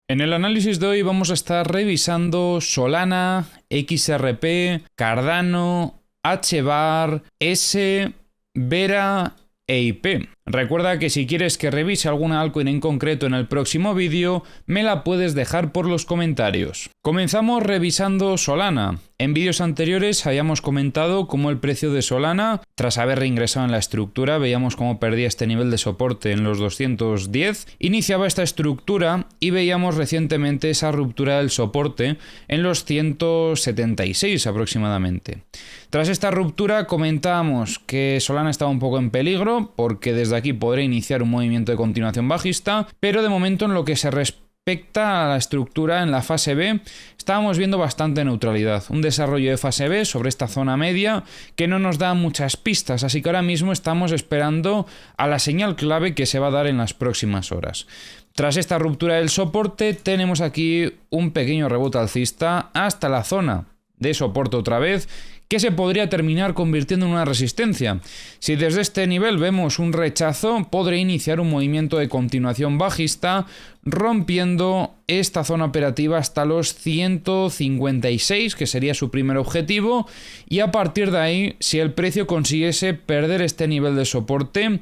En el análisis de hoy vamos a estar revisando Solana, XRP, Cardano, HBAR, S, Vera e IP. Recuerda que si quieres que revise alguna altcoin en concreto en el próximo vídeo, me la puedes dejar por los comentarios. Comenzamos revisando Solana. En vídeos anteriores habíamos comentado cómo el precio de Solana, tras haber reingresado en la estructura, veíamos cómo perdía este nivel de soporte en los 210, iniciaba esta estructura y veíamos recientemente esa ruptura del soporte en los 176 aproximadamente. Tras esta ruptura comentábamos que Solana estaba un poco en peligro porque desde aquí podría iniciar un movimiento de continuación bajista, pero de momento en lo que se respecta a la estructura en la fase B, estábamos viendo bastante neutralidad, un desarrollo de fase B sobre esta zona media que no nos da muchas pistas, así que ahora mismo estamos esperando a la señal clave que se va a dar en las próximas horas. Tras esta ruptura del soporte tenemos aquí un pequeño rebote alcista hasta la zona de soporte otra vez, que se podría terminar convirtiendo en una resistencia. Si desde este nivel vemos un rechazo, podría iniciar un movimiento de continuación bajista, rompiendo esta zona operativa hasta los 156, que sería su primer objetivo, y a partir de ahí, si el precio consiguiese perder este nivel de soporte,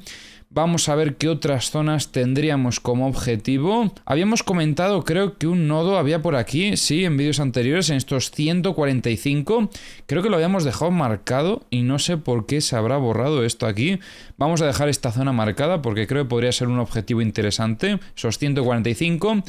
vamos a ver qué otras zonas tendríamos como objetivo. Habíamos comentado, creo que un nodo había por aquí, sí, en vídeos anteriores, en estos 145. Creo que lo habíamos dejado marcado y no sé por qué se habrá borrado esto aquí. Vamos a dejar esta zona marcada porque creo que podría ser un objetivo interesante, esos 145.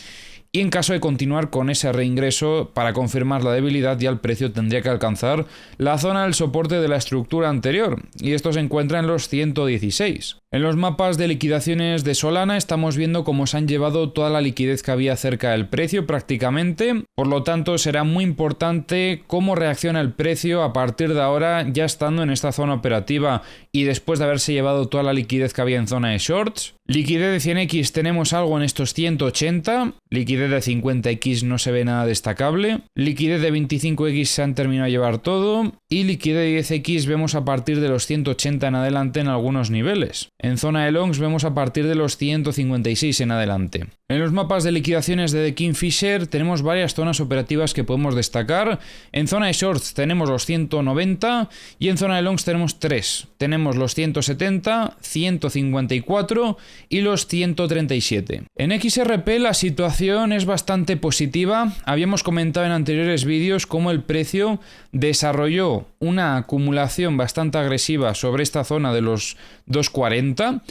Y en caso de continuar con ese reingreso, para confirmar la debilidad, ya el precio tendría que alcanzar la zona del soporte de la estructura anterior, y esto se encuentra en los 116. En los mapas de liquidaciones de Solana estamos viendo cómo se han llevado toda la liquidez que había cerca del precio prácticamente, por lo tanto será muy importante cómo reacciona el precio a partir de ahora, ya estando en esta zona operativa y después de haberse llevado toda la liquidez que había en zona de shorts. Liquidez de 100x tenemos algo en estos 180, liquidez de 50x no se ve nada destacable, liquidez de 25x se han terminado de llevar todo y liquidez de 10x vemos a partir de los 180 en adelante en algunos niveles. En zona de longs vemos a partir de los 156 en adelante. En los mapas de liquidaciones de The Kingfisher tenemos varias zonas operativas que podemos destacar. En zona de shorts tenemos los 190 y en zona de longs tenemos 3. Tenemos los 170, 154 y los 137. En XRP la situación es bastante positiva. Habíamos comentado en anteriores vídeos cómo el precio desarrolló una acumulación bastante agresiva sobre esta zona de los 240.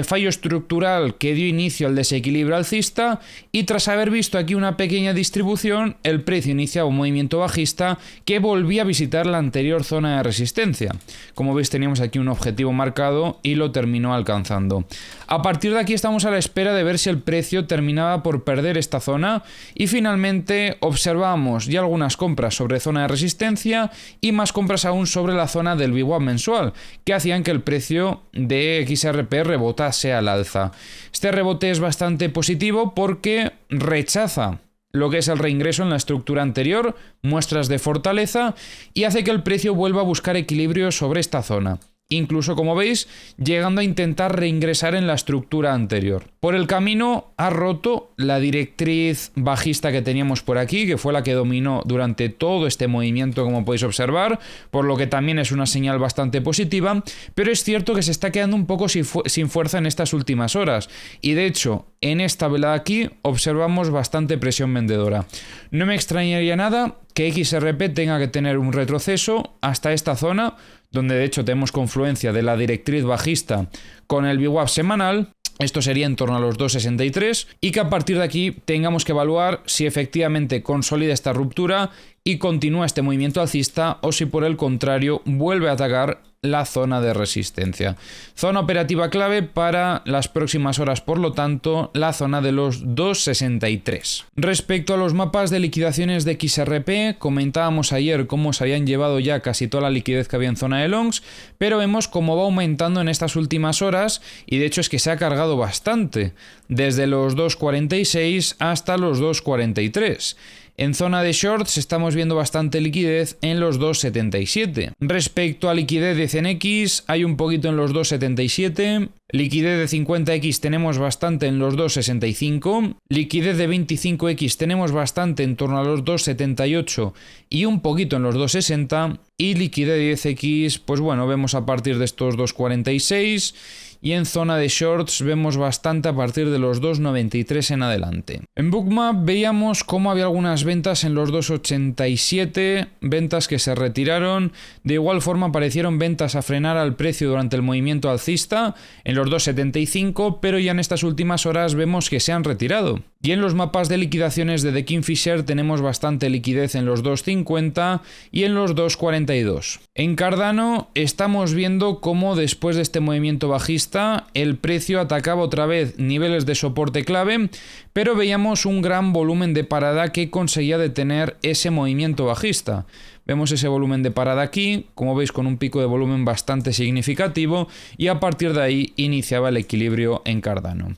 Fallo estructural que dio inicio al desequilibrio alcista y tras haber visto aquí una pequeña distribución, el precio iniciaba un movimiento bajista que volvía a visitar la anterior zona de resistencia. Como veis teníamos aquí un objetivo marcado y lo terminó alcanzando. A partir de aquí estamos a la espera de ver si el precio terminaba por perder esta zona y finalmente observamos ya algunas compras sobre zona de resistencia y más compras aún sobre la zona del VWAP mensual que hacían que el precio de XRP rebotase al alza. Este rebote es bastante positivo porque rechaza lo que es el reingreso en la estructura anterior, muestras de fortaleza y hace que el precio vuelva a buscar equilibrio sobre esta zona. Incluso, como veis, llegando a intentar reingresar en la estructura anterior. Por el camino ha roto la directriz bajista que teníamos por aquí, que fue la que dominó durante todo este movimiento, como podéis observar, por lo que también es una señal bastante positiva, pero es cierto que se está quedando un poco sin fuerza en estas últimas horas, y de hecho, en esta velada aquí observamos bastante presión vendedora. No me extrañaría nada que XRP tenga que tener un retroceso hasta esta zona, donde de hecho tenemos confluencia de la directriz bajista con el VWAP semanal. Esto sería en torno a los 2.63 y que a partir de aquí tengamos que evaluar si efectivamente consolida esta ruptura y continúa este movimiento alcista o si por el contrario vuelve a atacar la zona de resistencia. Zona operativa clave para las próximas horas, por lo tanto, la zona de los 2.63. Respecto a los mapas de liquidaciones de XRP, comentábamos ayer cómo se habían llevado ya casi toda la liquidez que había en zona de longs, pero vemos cómo va aumentando en estas últimas horas y de hecho es que se ha cargado bastante, desde los 2.46 hasta los 2.43. En zona de shorts estamos viendo bastante liquidez en los 2,77. Respecto a liquidez de 100X, hay un poquito en los 2,77. Liquidez de 50X tenemos bastante en los 2,65. Liquidez de 25X tenemos bastante en torno a los 2,78 y un poquito en los 2,60. Y liquidez de 10X, pues bueno, vemos a partir de estos 2,46. Y en zona de shorts vemos bastante a partir de los 2,93 en adelante. En Bookmap veíamos cómo había algunas ventas en los 2,87, ventas que se retiraron. De igual forma aparecieron ventas a frenar al precio durante el movimiento alcista en los 2,75, pero ya en estas últimas horas vemos que se han retirado. Y en los mapas de liquidaciones de The Kingfisher tenemos bastante liquidez en los 2,50 y en los 2,42. En Cardano estamos viendo cómo después de este movimiento bajista el precio atacaba otra vez niveles de soporte clave, pero veíamos un gran volumen de parada que conseguía detener ese movimiento bajista. Vemos ese volumen de parada aquí, como veis, con un pico de volumen bastante significativo, y a partir de ahí iniciaba el equilibrio en Cardano.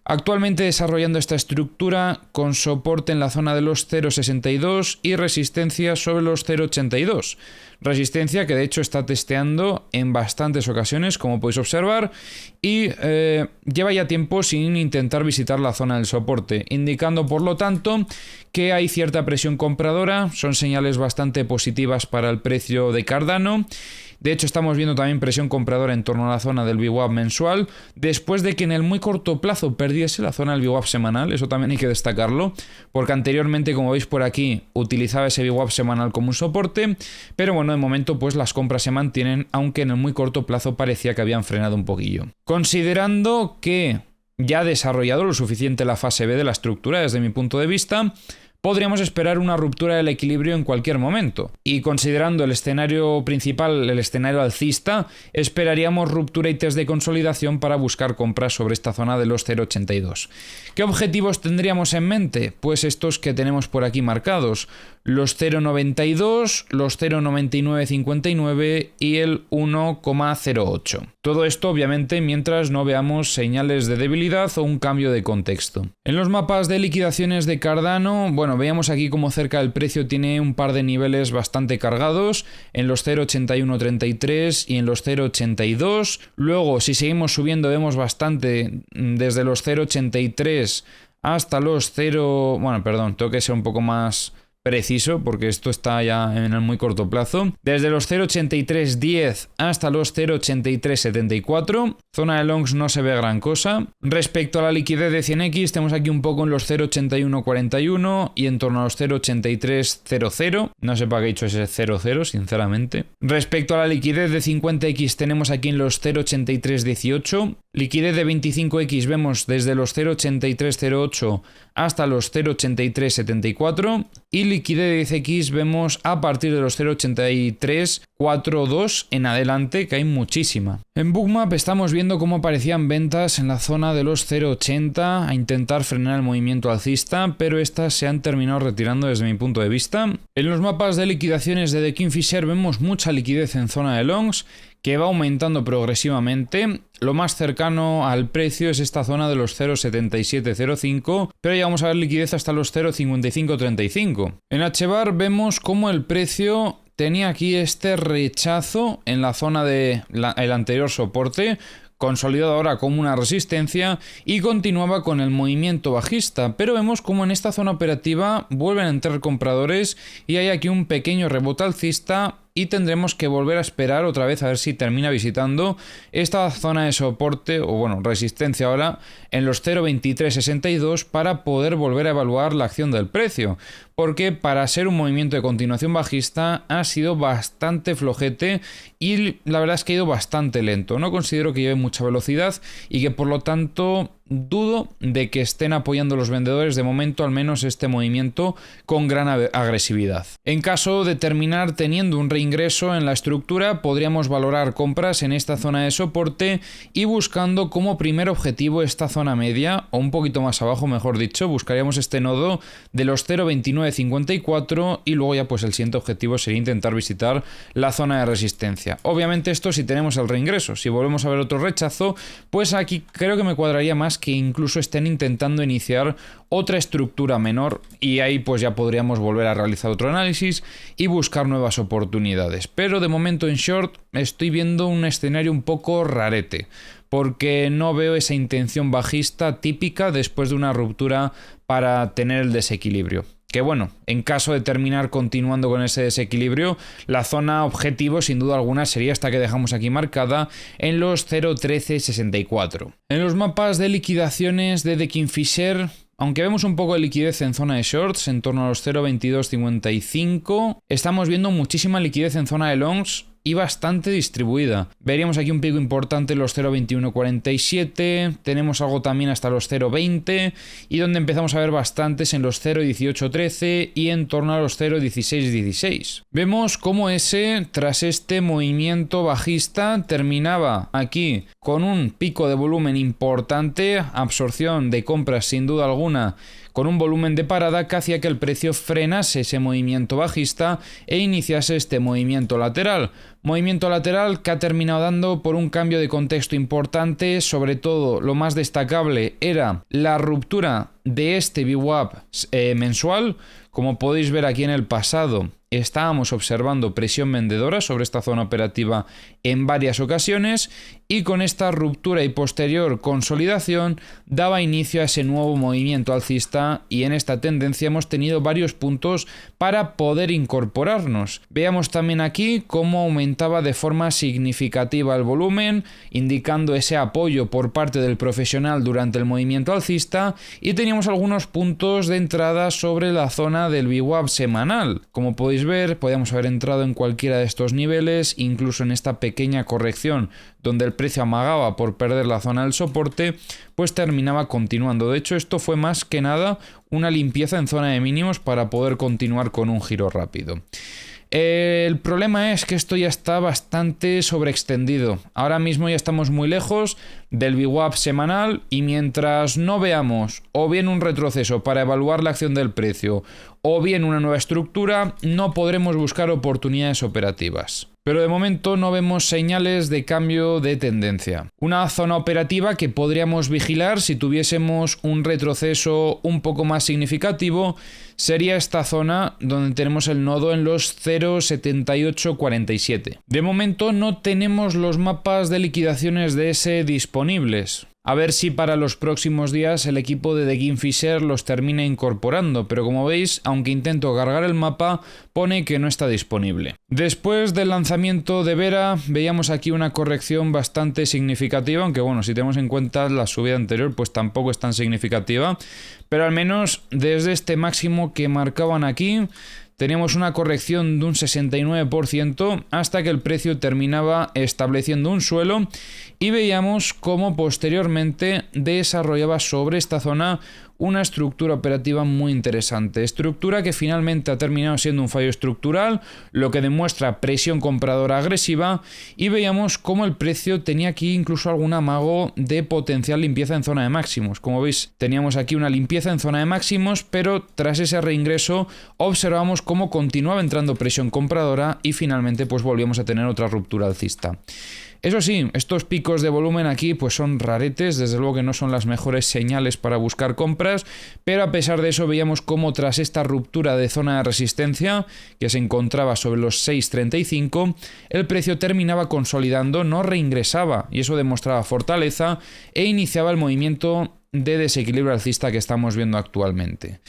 Actualmente desarrollando esta estructura con soporte en la zona de los 0,62 y resistencia sobre los 0,82. Resistencia que de hecho está testeando en bastantes ocasiones, como podéis observar, y lleva ya tiempo sin intentar visitar la zona del soporte, indicando por lo tanto que hay cierta presión compradora. Son señales bastante positivas para el precio de Cardano. De hecho, estamos viendo también presión compradora en torno a la zona del VWAP mensual, después de que en el muy corto plazo perdiese la zona del VWAP semanal. Eso también hay que destacarlo, porque anteriormente, como veis por aquí, utilizaba ese VWAP semanal como un soporte, pero bueno, de momento pues las compras se mantienen, aunque en el muy corto plazo parecía que habían frenado un poquillo. Considerando que ya ha desarrollado lo suficiente la fase B de la estructura, desde mi punto de vista, podríamos esperar una ruptura del equilibrio en cualquier momento. Y considerando el escenario principal, el escenario alcista, esperaríamos ruptura y test de consolidación para buscar compras sobre esta zona de los 0,82. ¿Qué objetivos tendríamos en mente? Pues estos que tenemos por aquí marcados. Los 0,92, los 0,9959 y el 1,08. Todo esto obviamente mientras no veamos señales de debilidad o un cambio de contexto. En los mapas de liquidaciones de Cardano, bueno, veíamos aquí como cerca del precio tiene un par de niveles bastante cargados, en los 0,8133 y en los 0,82. Luego, si seguimos subiendo, vemos bastante desde los 0,83 hasta los 0... Bueno, perdón, tengo que ser un poco más preciso porque esto está ya en el muy corto plazo. Desde los 0,8310 hasta los 0,8374. Zona de longs no se ve gran cosa. Respecto a la liquidez de 100X, tenemos aquí un poco en los 0,8141 y en torno a los 0,8300. No sé para qué he dicho ese 00, sinceramente. Respecto a la liquidez de 50X, tenemos aquí en los 0,8318. Liquidez de 25X vemos desde los 0,8308 hasta los 0,8374. Y liquidez de 10X vemos a partir de los 0,8342 en adelante, que hay muchísima. En Bookmap estamos viendo cómo aparecían ventas en la zona de los 0,80 a intentar frenar el movimiento alcista, pero estas se han terminado retirando desde mi punto de vista. En los mapas de liquidaciones de The Kingfisher vemos mucha liquidez en zona de longs, que va aumentando progresivamente. Lo más cercano al precio es esta zona de los 0,7705, pero ya vamos a ver liquidez hasta los 0,5535. En HBAR vemos cómo el precio tenía aquí este rechazo en la zona del anterior soporte, consolidado ahora como una resistencia y continuaba con el movimiento bajista, pero vemos como en esta zona operativa vuelven a entrar compradores y hay aquí un pequeño rebote alcista y tendremos que volver a esperar otra vez a ver si termina visitando esta zona de soporte o bueno, resistencia ahora en los 0,2362 para poder volver a evaluar la acción del precio, porque para ser un movimiento de continuación bajista ha sido bastante flojete y la verdad es que ha ido bastante lento. No considero que lleve mucha velocidad y que por lo tanto dudo de que estén apoyando los vendedores de momento, al menos este movimiento con gran agresividad. En caso de terminar teniendo un reingreso en la estructura, podríamos valorar compras en esta zona de soporte y buscando como primer objetivo esta zona media, o un poquito más abajo mejor dicho, buscaríamos este nodo de los 0,2954 y luego ya pues el siguiente objetivo sería intentar visitar la zona de resistencia. Obviamente esto si tenemos el reingreso. Si volvemos a ver otro rechazo, pues aquí creo que me cuadraría más zonas que incluso estén intentando iniciar otra estructura menor y ahí pues ya podríamos volver a realizar otro análisis y buscar nuevas oportunidades. Pero de momento en short estoy viendo un escenario un poco rarete, porque no veo esa intención bajista típica después de una ruptura para tener el desequilibrio. Que bueno, en caso de terminar continuando con ese desequilibrio, la zona objetivo sin duda alguna sería esta que dejamos aquí marcada en los 0.1364. En los mapas de liquidaciones de The Kingfisher, aunque vemos un poco de liquidez en zona de shorts, en torno a los 0.2255, estamos viendo muchísima liquidez en zona de longs y bastante distribuida. Veríamos aquí un pico importante en los 0.2147, tenemos algo también hasta los 0.20 y donde empezamos a ver bastantes en los 0.1813 y en torno a los 0.1616. Vemos cómo ese, tras este movimiento bajista, terminaba aquí con un pico de volumen importante, absorción de compras sin duda alguna, con un volumen de parada que hacía que el precio frenase ese movimiento bajista e iniciase este movimiento lateral. Movimiento lateral que ha terminado dando por un cambio de contexto importante, sobre todo lo más destacable era la ruptura de este VWAP mensual. Como podéis ver aquí en el pasado, estábamos observando presión vendedora sobre esta zona operativa en varias ocasiones y con esta ruptura y posterior consolidación daba inicio a ese nuevo movimiento alcista y en esta tendencia hemos tenido varios puntos para poder incorporarnos. Veamos también aquí cómo aumentaba de forma significativa el volumen, indicando ese apoyo por parte del profesional durante el movimiento alcista y teníamos algunos puntos de entrada sobre la zona del VWAP semanal. Como podéis ver, podíamos haber entrado en cualquiera de estos niveles, incluso en esta pequeña corrección donde el precio amagaba por perder la zona del soporte, pues terminaba continuando. De hecho, esto fue más que nada una limpieza en zona de mínimos para poder continuar con un giro rápido. El problema es que esto ya está bastante sobreextendido. Ahora mismo ya estamos muy lejos del VWAP semanal y mientras no veamos o bien un retroceso para evaluar la acción del precio o bien una nueva estructura, no podremos buscar oportunidades operativas. Pero de momento no vemos señales de cambio de tendencia. Una zona operativa que podríamos vigilar si tuviésemos un retroceso un poco más significativo sería esta zona donde tenemos el nodo en los 0.7847. De momento no tenemos los mapas de liquidaciones de ese disponibles. A ver si para los próximos días el equipo de The Kingfisher los termina incorporando, pero como veis, aunque intento cargar el mapa, pone que no está disponible. Después del lanzamiento de Vera, veíamos aquí una corrección bastante significativa, aunque bueno, si tenemos en cuenta la subida anterior, pues tampoco es tan significativa, pero al menos desde este máximo que marcaban aquí, teníamos una corrección de un 69% hasta que el precio terminaba estableciendo un suelo y veíamos cómo posteriormente desarrollaba sobre esta zona una estructura operativa muy interesante. Estructura que finalmente ha terminado siendo un fallo estructural, lo que demuestra presión compradora agresiva y veíamos cómo el precio tenía aquí incluso algún amago de potencial limpieza en zona de máximos. Como veis, teníamos aquí una limpieza en zona de máximos, pero tras ese reingreso observamos cómo continuaba entrando presión compradora y finalmente pues volvíamos a tener otra ruptura alcista. Eso sí, estos picos de volumen aquí pues son raretes, desde luego que no son las mejores señales para buscar compras, pero a pesar de eso veíamos cómo tras esta ruptura de zona de resistencia, que se encontraba sobre los 6.35, el precio terminaba consolidando, no reingresaba y eso demostraba fortaleza e iniciaba el movimiento de desequilibrio alcista que estamos viendo actualmente.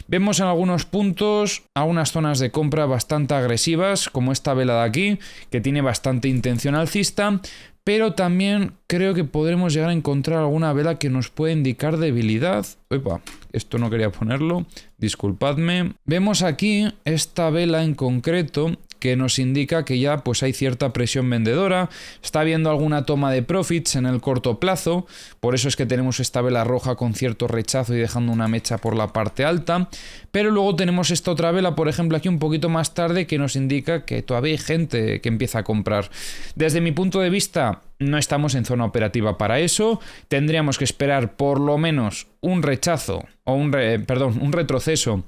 Vemos en algunos puntos algunas zonas de compra bastante agresivas, como esta vela de aquí, que tiene bastante intención alcista, pero también creo que podremos llegar a encontrar alguna vela que nos puede indicar debilidad. Uepa, esto no quería ponerlo, disculpadme. Vemos aquí esta vela en concreto que nos indica que ya pues hay cierta presión vendedora, está habiendo alguna toma de profits en el corto plazo, por eso es que tenemos esta vela roja con cierto rechazo y dejando una mecha por la parte alta, pero luego tenemos esta otra vela, por ejemplo aquí un poquito más tarde, que nos indica que todavía hay gente que empieza a comprar. Desde mi punto de vista, no estamos en zona operativa para eso. Tendríamos que esperar por lo menos un rechazo o un retroceso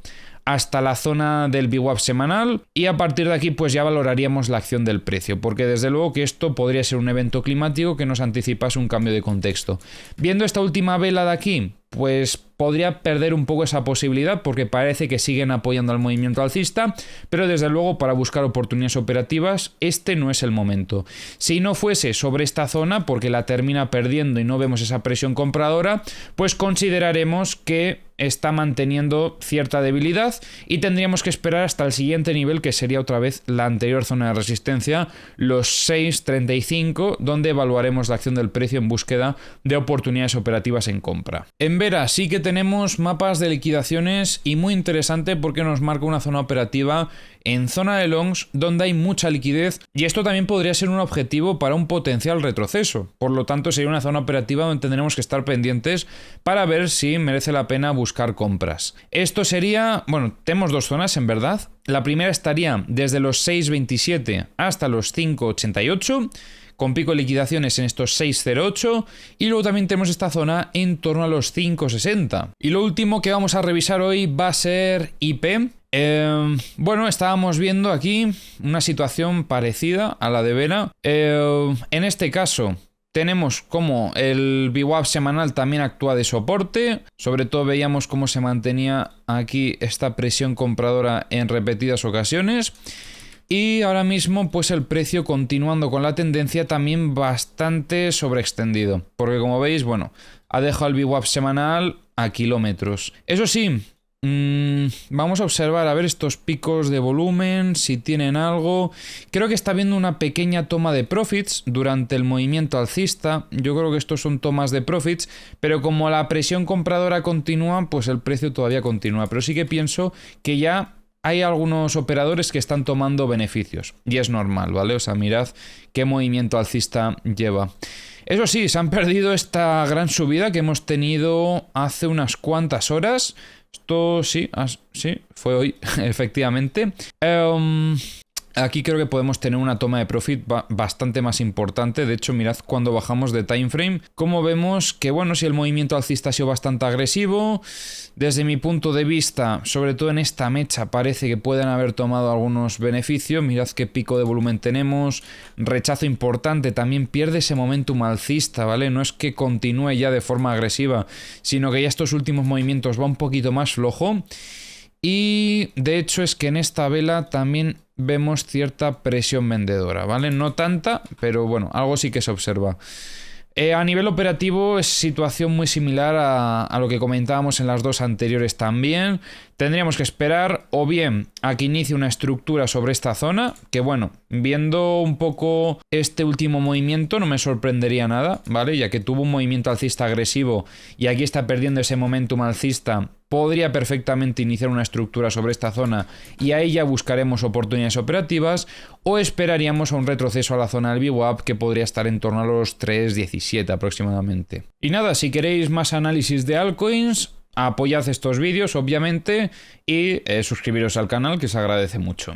hasta la zona del VWAP semanal y a partir de aquí pues ya valoraríamos la acción del precio, porque desde luego que esto podría ser un evento climático que nos anticipase un cambio de contexto. Viendo esta última vela de aquí, pues podría perder un poco esa posibilidad porque parece que siguen apoyando al movimiento alcista, pero desde luego para buscar oportunidades operativas este no es el momento. Si no fuese sobre esta zona porque la termina perdiendo y no vemos esa presión compradora, pues consideraremos que está manteniendo cierta debilidad y tendríamos que esperar hasta el siguiente nivel, que sería otra vez la anterior zona de resistencia, los 6.35, donde evaluaremos la acción del precio en búsqueda de oportunidades operativas en compra. En Vera sí que tenemos mapas de liquidaciones y muy interesante porque nos marca una zona operativa en zona de longs donde hay mucha liquidez y esto también podría ser un objetivo para un potencial retroceso. Por lo tanto sería una zona operativa donde tendremos que estar pendientes para ver si merece la pena buscar compras. Esto sería, bueno, tenemos dos zonas en verdad. La primera estaría desde los 6.27 hasta los 5.88 con pico de liquidaciones en estos 6.08 y luego también tenemos esta zona en torno a los 5.60. Y lo último que vamos a revisar hoy va a ser IP. Bueno, estábamos viendo aquí una situación parecida a la de Vera. En este caso tenemos como el VWAP semanal también actúa de soporte. Sobre todo veíamos cómo se mantenía aquí esta presión compradora en repetidas ocasiones. Y ahora mismo pues el precio continuando con la tendencia también bastante sobreextendido. Porque como veis, bueno, ha dejado el VWAP semanal a kilómetros. Eso sí, vamos a observar a ver estos picos de volumen, si tienen algo. Creo que está habiendo una pequeña toma de profits durante el movimiento alcista. Yo creo que estos son tomas de profits, pero como la presión compradora continúa, pues el precio todavía continúa. Pero sí que pienso que ya hay algunos operadores que están tomando beneficios y es normal, ¿vale? O sea, mirad qué movimiento alcista lleva. Eso sí, se han perdido esta gran subida que hemos tenido hace unas cuantas horas. Esto sí, sí, fue hoy, efectivamente. Aquí creo que podemos tener una toma de profit bastante más importante. De hecho, mirad cuando bajamos de time frame, como vemos que, bueno, si el movimiento alcista ha sido bastante agresivo, desde mi punto de vista, sobre todo en esta mecha, parece que pueden haber tomado algunos beneficios. Mirad qué pico de volumen tenemos, rechazo importante, también pierde ese momentum alcista, ¿vale? No es que continúe ya de forma agresiva, sino que ya estos últimos movimientos va un poquito más flojo. Y de hecho es que en esta vela también vemos cierta presión vendedora, ¿vale? No tanta, pero bueno, algo sí que se observa. A nivel operativo es situación muy similar a lo que comentábamos en las dos anteriores también. Tendríamos que esperar o bien a que inicie una estructura sobre esta zona, que bueno, viendo un poco este último movimiento no me sorprendería nada, ¿vale? Ya que tuvo un movimiento alcista agresivo y aquí está perdiendo ese momentum alcista, podría perfectamente iniciar una estructura sobre esta zona y ahí ya buscaremos oportunidades operativas, o esperaríamos a un retroceso a la zona del VWAP que podría estar en torno a los 3.17 aproximadamente. Y nada, si queréis más análisis de altcoins, apoyad estos vídeos obviamente y suscribiros al canal, que se agradece mucho.